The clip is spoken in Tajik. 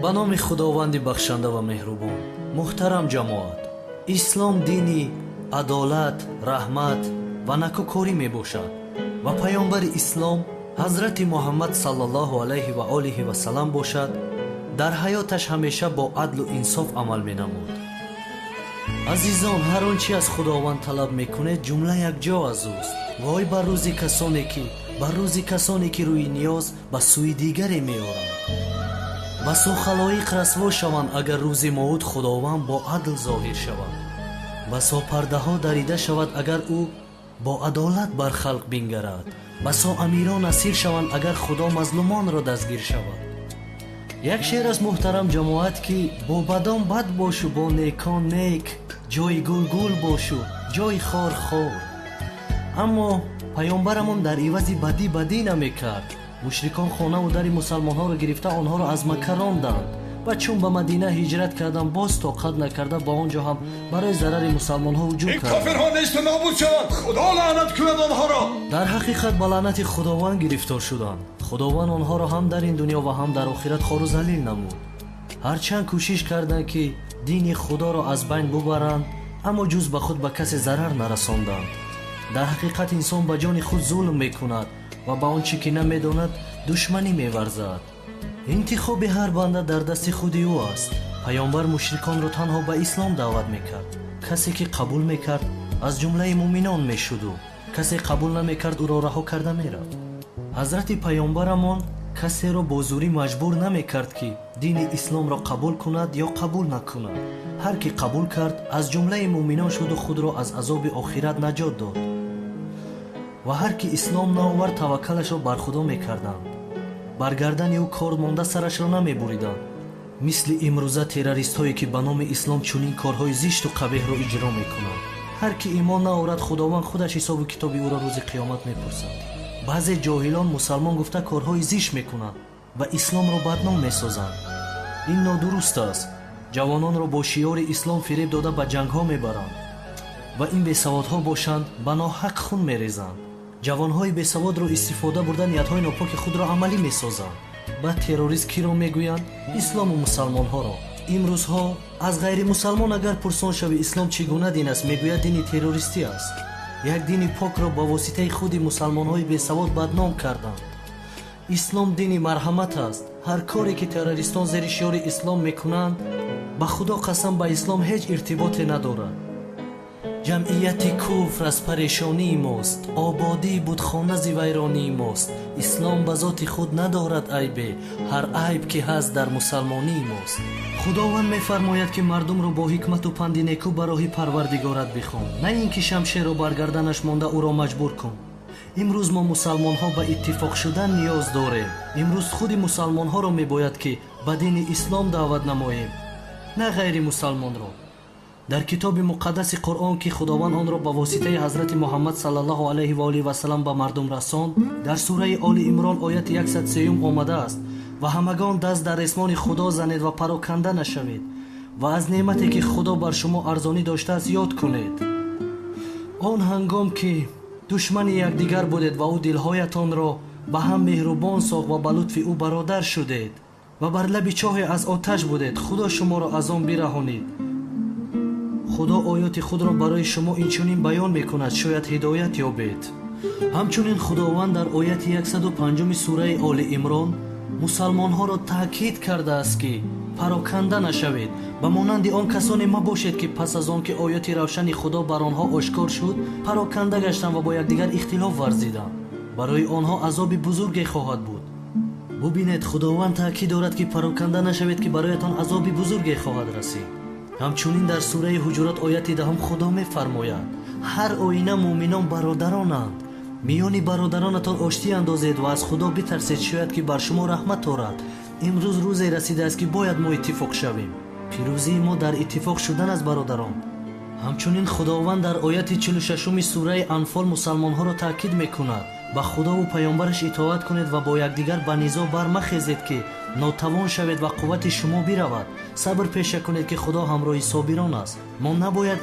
ба номи худованди бахшанда ва меҳрубон. Муҳтарам ҷамоат, ислом дини адолат, раҳмат ва накӯкорӣ мебошад ва паёнбари ислом ҳазрати муҳаммад саллаллоҳу алайҳи ва олиҳи васалам бошад, дар ҳаёташ ҳамеша бо адлу инсоф амал менамуд. азизон, ҳар он чи аз худованд талаб мекунед ҷумла якҷо аз ӯст. вой бар рӯзи касоне ки рӯи ниёз ба сӯи дигаре меоранд. басо халоиқ расво шаванд агар рӯзи мавуд худованд бо адл зоҳир шавад. басо пардаҳо дарида шавад агар ӯ бо адолат бар халқ бингарад. басо амирон асир шаванд агар худо мазлумонро дастгир шавад. як шеър аст муҳтарам ҷамоат ки бо бадон бад бошу, бо некон нек, ҷои гул гул бошу, ҷои хор хор. аммо паёнбарамон дар ивази бадӣ намекард. мушрикон хонаву дари мусалмонҳоро гирифта онҳоро аз Макка ронданд ва чун ба Мадина ҳиҷрат карданд, боз тоқат накарда ба он ҷо ҳам барои зарари мусалмонҳо ҳуҷум карданд. ин кофирҳо несту нобуд шаванд, худо лаънат кунад онҳоро. дар ҳақиқат ба лаънати худованд гирифтор шуданд. худованд онҳоро ҳам дар ин дунё ва ҳам дар охират хору залил намуд. ҳарчанд кӯшиш карданд ки дини худоро аз байн бубаранд, аммо ҷуз ба худ ба касе зарар нарасонданд. дар ҳақиқат инсон ба ҷони худ зулм мекунад ва ба он чӣ ки намедонад душманӣ меварзад. интихоби ҳар банда дар дасти худи ӯ аст. паёнбар мушриконро танҳо ба ислом даъват мекард. касе ки қабул мекард аз ҷумлаи муъминон мешуду, касе қабул намекард ӯро раҳо карда мерафт. ҳазрати паёнбарамон касеро бо зурӣ маҷбур намекард ки дини исломро қабул кунад ё қабул накунад. ҳар ки қабул кард аз ҷумлаи муъминон шуду худро аз азоби охират наҷот дод. ва ҳар ки ислом наовард таваккалашро бар худо мекарданд. бар гардани ӯ кор монда сарашро намебуриданд. мисли имрӯза террористҳое ки ба номи ислом чунин корҳои зишту қабеҳро иҷро мекунанд. ҳар ки имон наорад, худованд худаш ҳисобу китоби ӯро рӯзи қиёмат мепурсад. баъзе ҷоҳилон мусалмон гуфта корҳои зишт мекунанд ва исломро бадном месозанд. ин нодуруст аст. ҷавононро бо шиёри ислом фиреб дода ба ҷангҳо мебаранд ва ин бесаводҳо бошанд ба ноҳақ хун мерезанд. ҷавонҳои бесаводро истифода бурда ниятҳои нопоки худро амалӣ месозанд. баъд террорист киро мегӯянд? ислому мусалмонҳоро. имрӯзҳо аз ғайри мусалмон агар пурсон шави ислом чӣ гуна дин аст, мегӯяд дини террористӣ аст. як дини покро ба воситаи худи мусалмонҳои бесавод бадном карданд. ислом дини марҳамат аст. ҳар коре ки террористон зери шиёри ислом мекунанд, ба худо қасам ба ислом ҳеҷ иртиботе надорад. ҷамъияти куфр аз парешонии мост, ободии будхонази вайронии мост. ислом ба зоти худ надорад айбе, ҳар айб ки ҳаст дар мусалмонии мост. худованд мефармояд ки мардумро бо ҳикмату панди некӯ ба роҳи парвардигорат бихон, на ин ки шамшерро бар гарданаш монда ӯро маҷбур кун. имрӯз мо мусалмонҳо ба иттифоқ шудан ниёз дорем. имрӯз худи мусалмонҳоро мебояд ки ба дини ислом даъват намоем, на ғайри мусалмонро. дар китоби муқаддаси Қуръон ки худованд онро ба воситаи ҳазрати Муҳаммад саллаллоҳу алайҳи ва олиҳи васалам ба мардум расонд, дар сураи Оли Имрон ояти 103 омадааст: ва ҳамагон даст дар ресмони худо занед ва пароканда нашавед ва аз неъмате ки худо бар шумо арзонӣ доштааст ёд кунед. он ҳангом ки душмани якдигар будед ва ӯ дилҳоятонро ба ҳам меҳрубон сохт ва ба лутфи ӯ бародар шудед ва бар лаби чоҳе аз оташ будед, худо шуморо аз он бираҳонид. худо оёти худро барои шумо инчунин баён мекунад, шояд ҳидоят ёбед. ҳамчунин худованд дар ояти 105 сураи Оли Имрон мусалмонҳоро таъкид кардааст ки пароканда нашавед, ба монанди он касоне мабошед ки пас аз он ки оёти равшани худо бар онҳо ошкор шуд, пароканда гаштанд ва бо якдигар ихтилоф варзиданд. барои онҳо азоби бузурге хоҳад буд. бубинед, худованд таъкид дорад ки пароканда нашавед ки бароятон азоби бузурге хоҳад расид. ҳамчунин дар сураи Ҳуҷурот ояти 10 худо мефармояд: ҳар оина муъминон бародаронанд. миёни бародаронатон оштӣ андозед ва аз худо битарсед, шояд ки бар шумо раҳмат орад. имрӯз рӯзе расидааст ки бояд мо иттифоқ шавем. пирӯзии мо дар иттифоқ шудан аст, бародарон. ҳамчунин худованд дар ояти 46 сураи Анфол мусалмонҳоро таъкид мекунад: ба худову паёнбараш итоат кунед ва бо якдигар ба низоъ бармахезед ки нотавон шавед ва қуввати шумо биравад. сабр пеша кунед ки худо ҳамроҳи собирон аст. мо набояд